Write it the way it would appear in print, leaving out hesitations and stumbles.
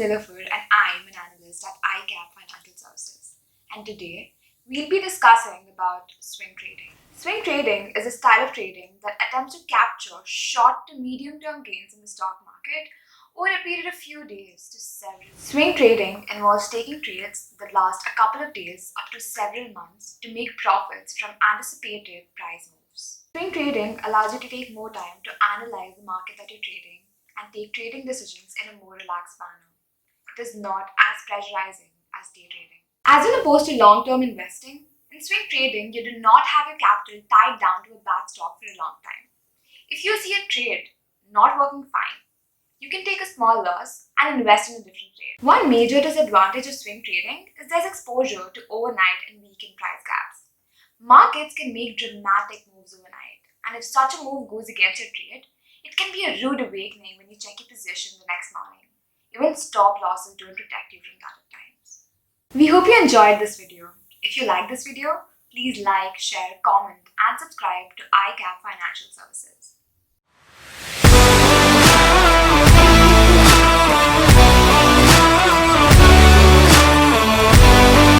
Nilafur and I'm an analyst at 𝐓𝐡𝐚𝐧𝐤 Financial Services. And today, we'll be discussing about swing trading. Swing trading is a style of trading that attempts to capture short to medium-term gains in the stock market over a period of few days to several. Swing trading involves taking trades that last a couple of days up to several months to make profits from anticipated price moves. Swing trading allows you to take more time to analyze the market that you're trading and take trading decisions in a more relaxed manner. It is not as pressurizing as day trading. As opposed to long-term investing, in swing trading, you do not have your capital tied down to a bad stock for a long time. If you see a trade not working fine, you can take a small loss and invest in a different trade. One major disadvantage of swing trading is there's exposure to overnight and weekend price gaps. Markets can make dramatic moves overnight, and if such a move goes against your trade, it can be a rude awakening when you check your position the next morning. Even stop losses don't protect you from that at times. We hope you enjoyed this video. If you like this video, please like, share, comment, and subscribe to 𝐓𝐡𝐚𝐧𝐤 Financial Services.